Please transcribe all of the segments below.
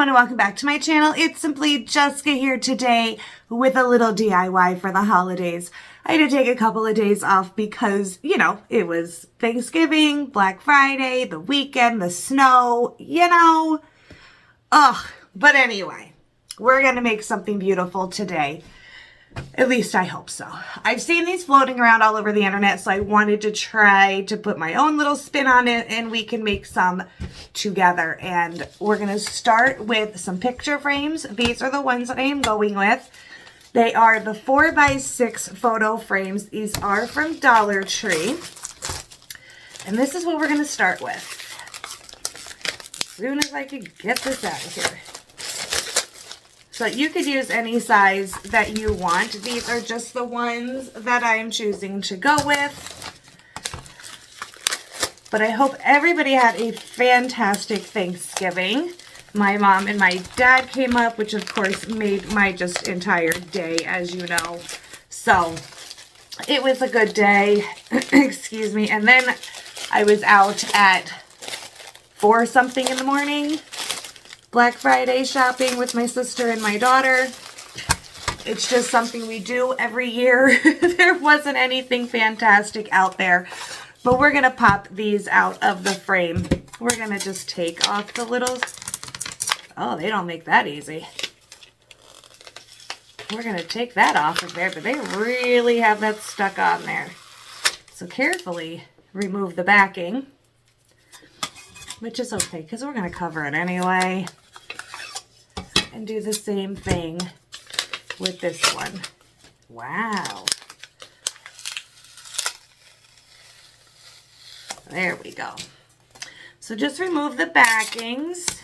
everyone and welcome back to my channel. It's simply Jessica here today with a little DIY for the holidays. I had to take a couple of days off because, you know, it was Thanksgiving, Black Friday, the weekend, the snow, But anyway, we're going to make something beautiful today. At least I hope so. I've seen these floating around all over the internet, so I wanted to try to put my own little spin on it and we can make some together. And we're going to start with some picture frames. These are the ones that I am going with. They are the 4x6 photo frames. These are from Dollar Tree. And this is what we're going to start with. As soon as I can get this out of here. So you could use any size that you want. These are just the ones that I am choosing to go with. But I hope everybody had a fantastic Thanksgiving. My mom and my dad came up, which of course made my just entire day, as you know. So it was a good day. Excuse me. And then I was out at 4 something in the morning. Black Friday shopping with my sister and my daughter. It's just something we do every year. There wasn't anything fantastic out there, but we're going to pop these out of the frame. We're going to just take off the little, oh, they don't make that easy. We're going to take that off of there, but they really have that stuck on there. So carefully remove the backing, which is okay because we're going to cover it anyway. And do the same thing with this one. Wow. There we go. So just remove the backings.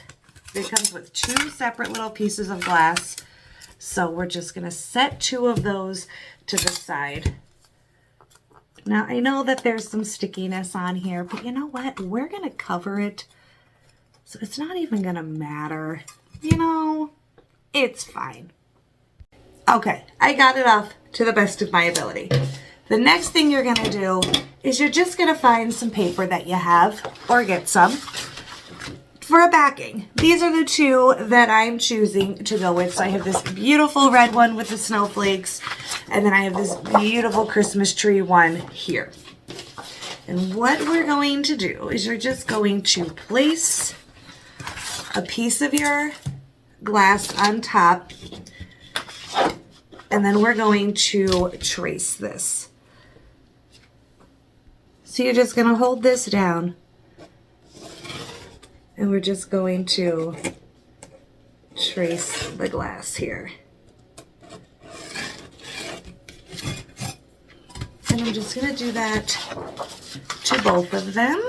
It comes with 2 separate little pieces of glass. So we're just going to set 2 of those to the side. Now I know that there's some stickiness on here, but you know what? We're going to cover it. So it's not even going to matter. You know, it's fine. Okay, I got it off to the best of my ability. The next thing you're going to do is you're just going to find some paper that you have, or get some, for a backing. These are the 2 that I'm choosing to go with. So I have this beautiful red one with the snowflakes, and then I have this beautiful Christmas tree one here. And what we're going to do is you're just going to place a piece of your glass on top, and then we're going to trace this. So you're just going to hold this down, and we're just going to trace the glass here. And I'm just going to do that to both of them.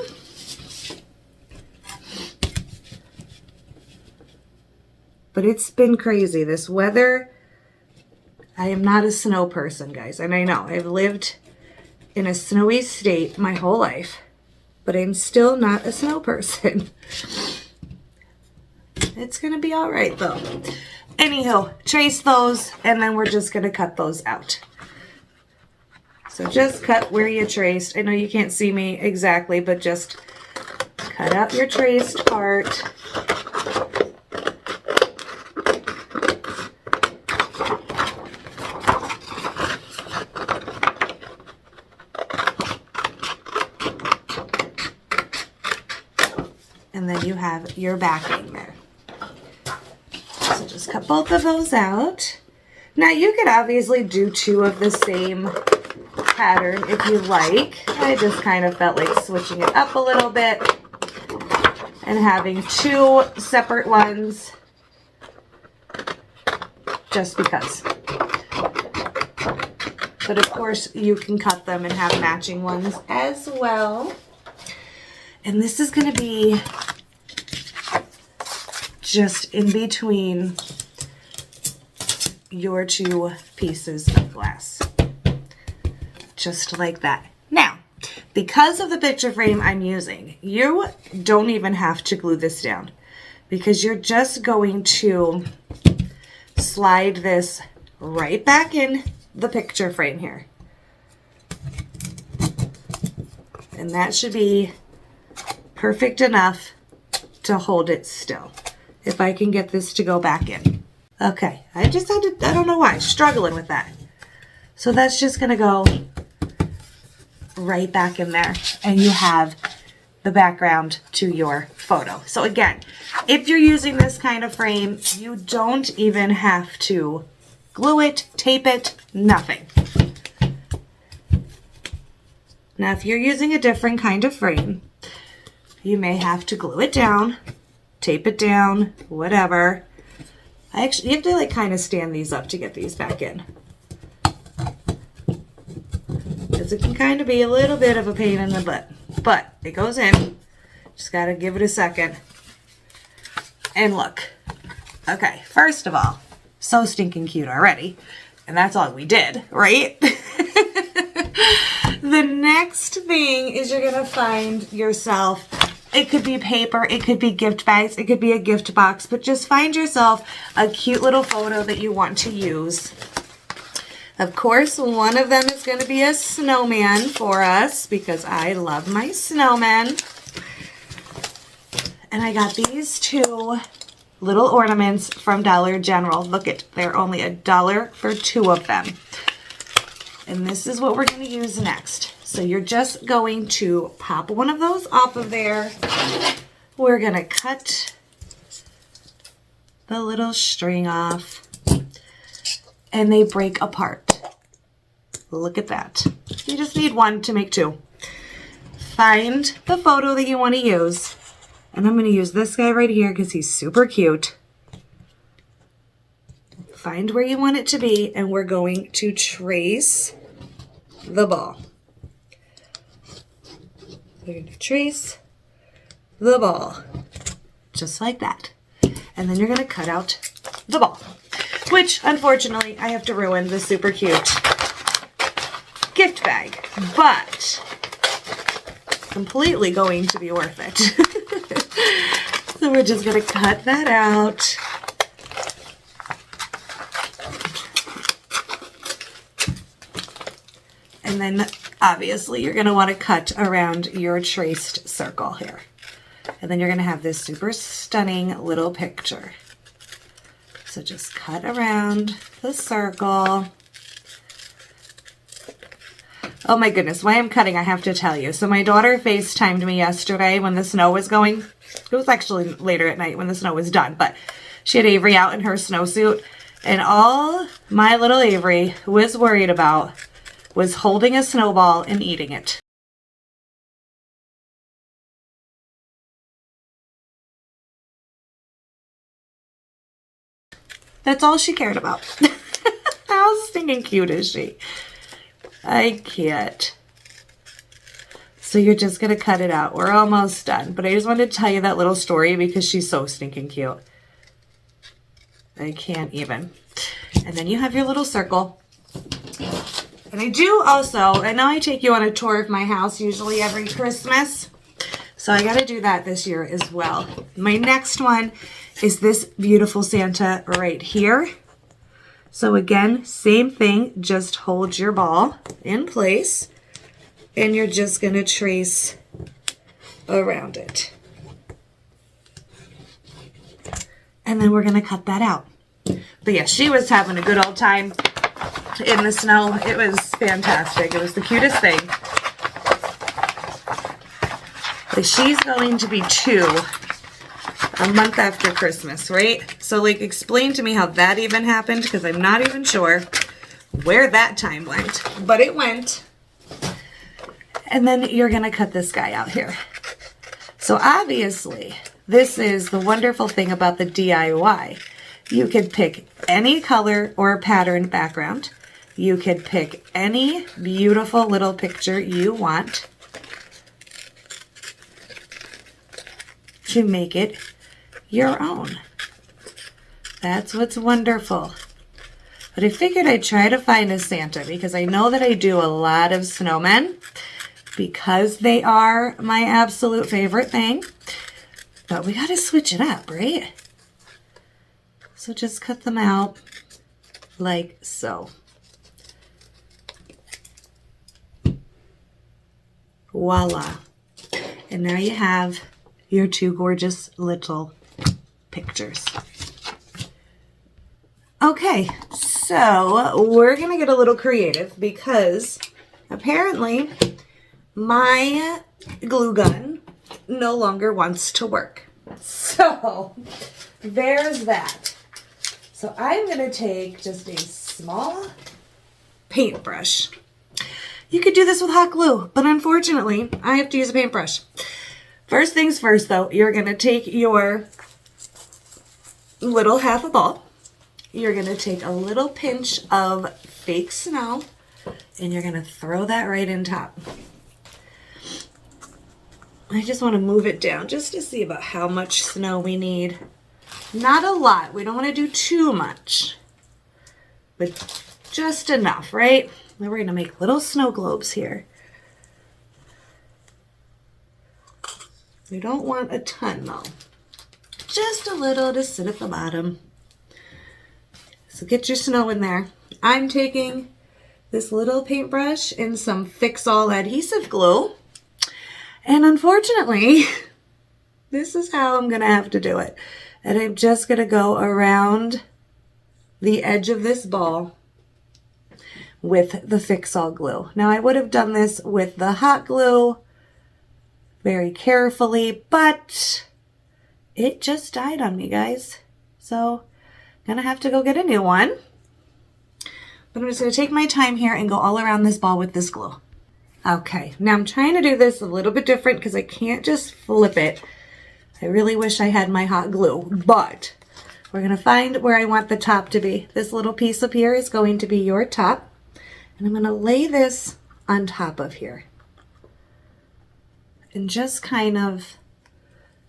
But it's been crazy, this weather. I am not a snow person, guys. And I know, I've lived in a snowy state my whole life. But I'm still not a snow person. It's going to be all right, though. Anyhow, trace those, and then we're just going to cut those out. So just cut where you traced. I know you can't see me exactly, but just cut out your traced part. And then you have your backing there. So just cut both of those out. Now you could obviously do 2 of the same pattern if you like. I just kind of felt like switching it up a little bit and having 2 separate ones just because. But of course you can cut them and have matching ones as well. And this is going to be just in between your 2 pieces of glass. Just like that. Now, because of the picture frame I'm using, you don't even have to glue this down, because you're just going to slide this right back in the picture frame here. And that should be perfect enough to hold it still. if I can get this to go back in. Okay, I just had to, I don't know why, struggling with that. So that's just gonna go right back in there, and you have the background to your photo. So again, if you're using this kind of frame, you don't even have to glue it, tape it, nothing. Now, if you're using a different kind of frame, you may have to glue it down, tape it down, whatever. You have to like kind of stand these up to get these back in, because it can kind of be a little bit of a pain in the butt, but it goes in. Just got to give it a second. And look. Okay, first of all, so stinking cute already. And that's all we did, right? The next thing is you're going to find yourself, it could be paper, it could be gift bags, it could be a gift box, but just find yourself a cute little photo that you want to use. Of course, one of them is going to be a snowman for us because I love my snowmen. And I got these two little ornaments from Dollar General. Look it, they're only $1 for 2 of them. And this is what we're going to use next. So you're just going to pop one of those off of there. We're going to cut the little string off. And they break apart. Look at that. You just need one to make 2. Find the photo that you want to use. And I'm going to use this guy right here because he's super cute. Find where you want it to be, and we're going to trace the ball. We're going to trace the ball, just like that. And then you're going to cut out the ball, which unfortunately I have to ruin the super cute gift bag, but completely going to be worth it. So we're just going to cut that out. And then obviously you're going to want to cut around your traced circle here. And then you're going to have this super stunning little picture. So just cut around the circle. Oh my goodness, why I'm cutting, I have to tell you. So my daughter FaceTimed me yesterday when the snow was going. It was actually later at night when the snow was done, but she had Avery out in her snowsuit, and all my little Avery was worried about was holding a snowball and eating it. That's all she cared about. How stinking cute is she? I can't. So you're just going to cut it out. We're almost done. But I just wanted to tell you that little story because she's so stinking cute. I can't even. And then you have your little circle. And I do also, I know I take you on a tour of my house usually every Christmas. So I got to do that this year as well. My next one is this beautiful Santa right here. So again, same thing, just hold your ball in place and you're just going to trace around it. And then we're going to cut that out. But yeah, she was having a good old time in the snow. It was fantastic. It was the cutest thing. Like, she's going to be 2 a month after Christmas, right? So like, explain to me how that even happened, because I'm not even sure where that time went, but it went. And then you're going to cut this guy out here. So obviously, this is the wonderful thing about the DIY. You could pick any color or pattern background. You could pick any beautiful little picture you want to make it your own. That's what's wonderful. But I figured I'd try to find a Santa because I know that I do a lot of snowmen because they are my absolute favorite thing. But we got to switch it up, right? So just cut them out like so. Voila. And now you have your 2 gorgeous little pictures. Okay, so we're gonna get a little creative because apparently my glue gun no longer wants to work. So there's that. So I'm gonna take just a small paintbrush. You could do this with hot glue, but unfortunately I have to use a paintbrush. First things first though, you're gonna take your little half a ball. You're gonna take a little pinch of fake snow and you're gonna throw that right in top. I just want to move it down just to see about how much snow we need. Not a lot. We don't want to do too much, but just enough, right? Then we're going to make little snow globes here. We don't want a ton though. Just a little to sit at the bottom. So get your snow in there. I'm taking this little paintbrush and some Fix-All adhesive glue. And unfortunately, this is how I'm going to have to do it. And I'm just going to go around the edge of this ball with the Fix-All glue. Now, I would have done this with the hot glue very carefully, but it just died on me, guys. So I'm going to have to go get a new one. But I'm just going to take my time here and go all around this ball with this glue. Okay, now I'm trying to do this a little bit different because I can't just flip it. I really wish I had my hot glue, but we're going to find where I want the top to be. This little piece up here is going to be your top, and I'm going to lay this on top of here. And just kind of,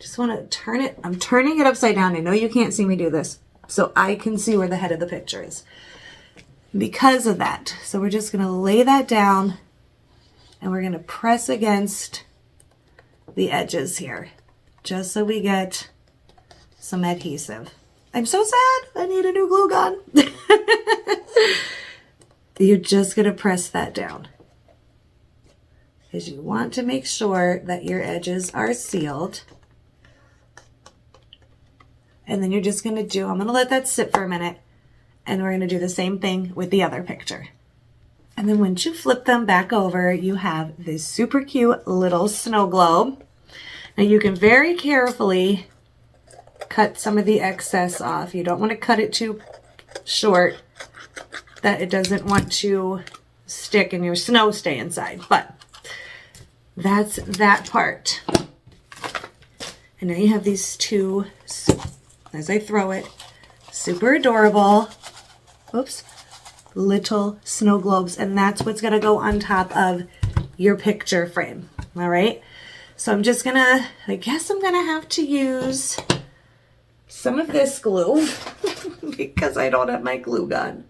just want to turn it. I'm turning it upside down. I know you can't see me do this, so I can see where the head of the picture is. Because of that, so we're just going to lay that down. And we're going to press against the edges here, just so we get some adhesive. I'm so sad. I need a new glue gun. You're just going to press that down, because you want to make sure that your edges are sealed. And then you're just going to do, I'm going to let that sit for a minute, and we're going to do the same thing with the other picture. And then once you flip them back over, you have this super cute little snow globe. Now you can very carefully cut some of the excess off. You don't want to cut it too short that it doesn't want to stick and your snow stay inside. But that's that part. And now you have these two, as I throw it, super adorable. Oops. Little snow globes, and that's what's going to go on top of your picture frame. All right, so I'm just gonna, I guess I'm gonna have to use some of this glue because I don't have my glue gun,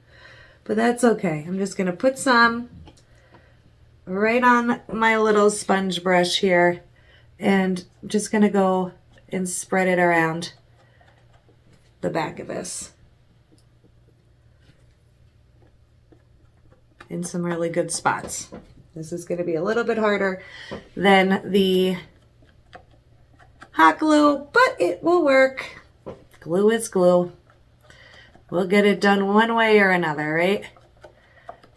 but that's okay. I'm just gonna put some right on my little sponge brush here, and I'm just gonna go and spread it around the back of this in some really good spots. This is going to be a little bit harder than the hot glue, but it will work. Glue is glue. We'll get it done one way or another, right?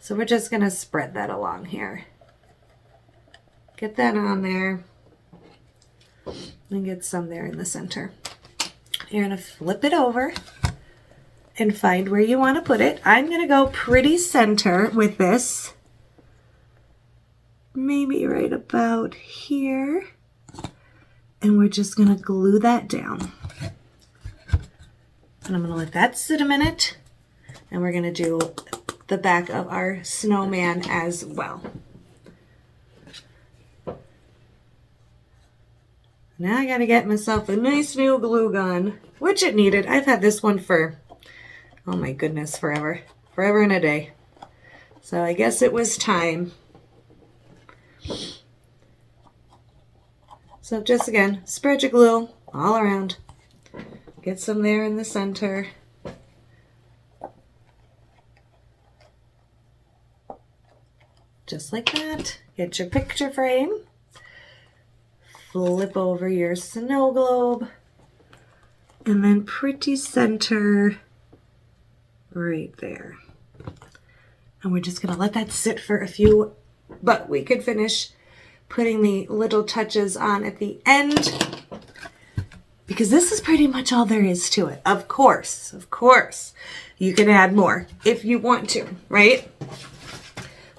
So we're just going to spread that along here. Get that on there. And get some there in the center. You're going to flip it over and find where you want to put it. I'm going to go pretty center with this. Maybe right about here. And we're just going to glue that down. And I'm going to let that sit a minute. And we're going to do the back of our snowman as well. Now I got to get myself a nice new glue gun, which it needed. I've had this one for, oh my goodness, forever. Forever and a day. So I guess it was time. So just again, spread your glue all around. Get some there in the center. Just like that. Get your picture frame. Flip over your snow globe. And then pretty center right there. And we're just gonna let that sit for a few, but we could finish putting the little touches on at the end because this is pretty much all there is to it. Of course, you can add more if you want to, right?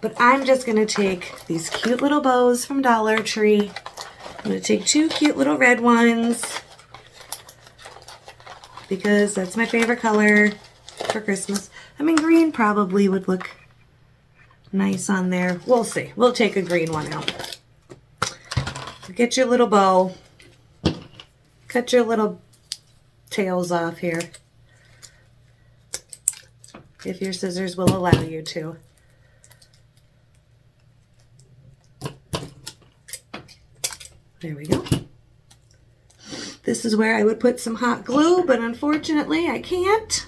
But I'm just gonna take these cute little bows from Dollar Tree. I'm gonna take 2 cute little red ones because that's my favorite color for Christmas. I mean, green probably would look nice on there. We'll see. We'll take a green one out. Get your little bow. Cut your little tails off here. If your scissors will allow you to. There we go. This is where I would put some hot glue, but unfortunately I can't.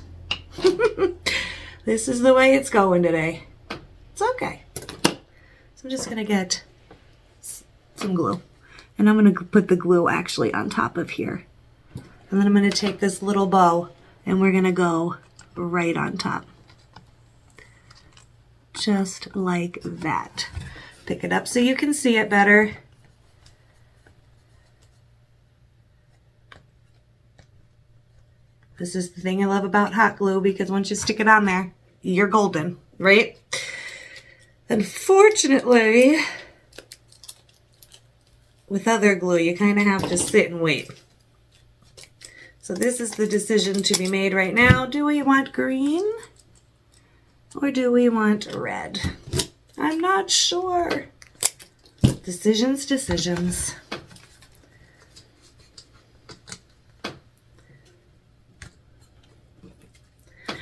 This is the way it's going today. It's okay. So I'm just going to get some glue. And I'm going to put the glue actually on top of here. And then I'm going to take this little bow and we're going to go right on top. Just like that. Pick it up so you can see it better. This is the thing I love about hot glue because once you stick it on there, you're golden, right? Unfortunately, with other glue, you kind of have to sit and wait. So this is the decision to be made right now. Do we want green or do we want red? I'm not sure. Decisions.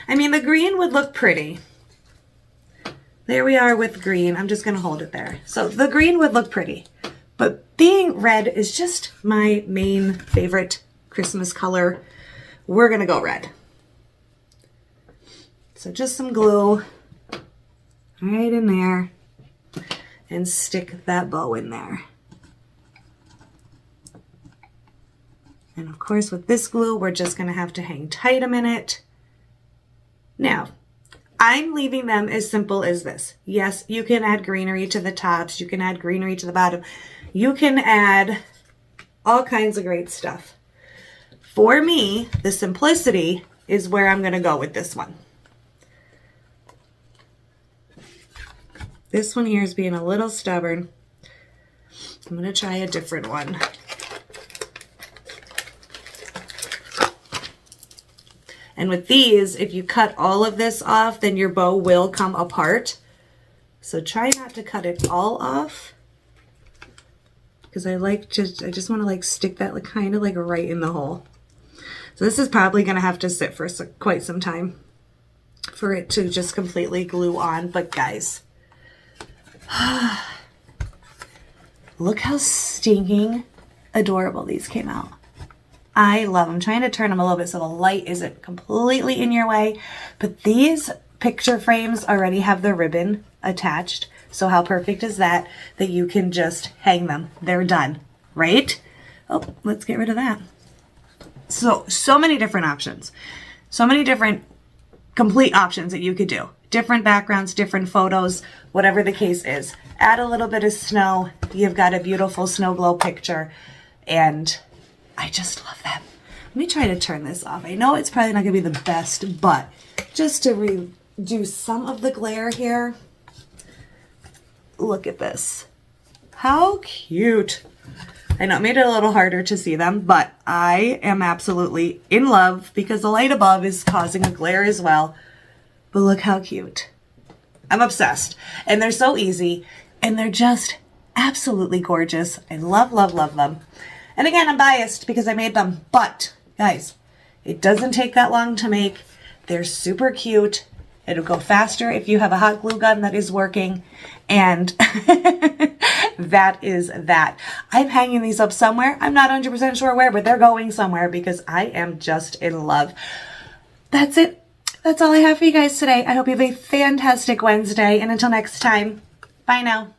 I mean, the green would look pretty. There we are with green. I'm just going to hold it there. So the green would look pretty. But being red is just my main favorite Christmas color. We're going to go red. So just some glue right in there and stick that bow in there. And of course with this glue, we're just going to have to hang tight a minute. Now, I'm leaving them as simple as this. Yes, you can add greenery to the tops. You can add greenery to the bottom. You can add all kinds of great stuff. For me, the simplicity is where I'm going to go with this one. This one here is being a little stubborn. I'm going to try a different one. And with these, if you cut all of this off, then your bow will come apart. So try not to cut it all off. Because I just want to like stick that like kind of like right in the hole. So this is probably going to have to sit for quite some time for it to just completely glue on. But guys, look how stinking adorable these came out. I love them. I'm trying to turn them a little bit so the light isn't completely in your way. But these picture frames already have the ribbon attached. So how perfect is that? That you can just hang them. They're done, right? Oh, let's get rid of that. So many different options. So many different complete options that you could do. Different backgrounds, different photos, whatever the case is. Add a little bit of snow. You've got a beautiful snow glow picture. And I just love them. Let me try to turn this off. I know it's probably not going to be the best, but just to redo some of the glare here. Look at this. How cute. I know it made it a little harder to see them, but I am absolutely in love because the light above is causing a glare as well. But look how cute. I'm obsessed. And they're so easy, and they're just absolutely gorgeous. I love, love, love them. And again, I'm biased because I made them, but guys, it doesn't take that long to make. They're super cute. It'll go faster if you have a hot glue gun that is working. And that is that. I'm hanging these up somewhere. I'm not 100% sure where, but they're going somewhere because I am just in love. That's it. That's all I have for you guys today. I hope you have a fantastic Wednesday. And until next time, bye now.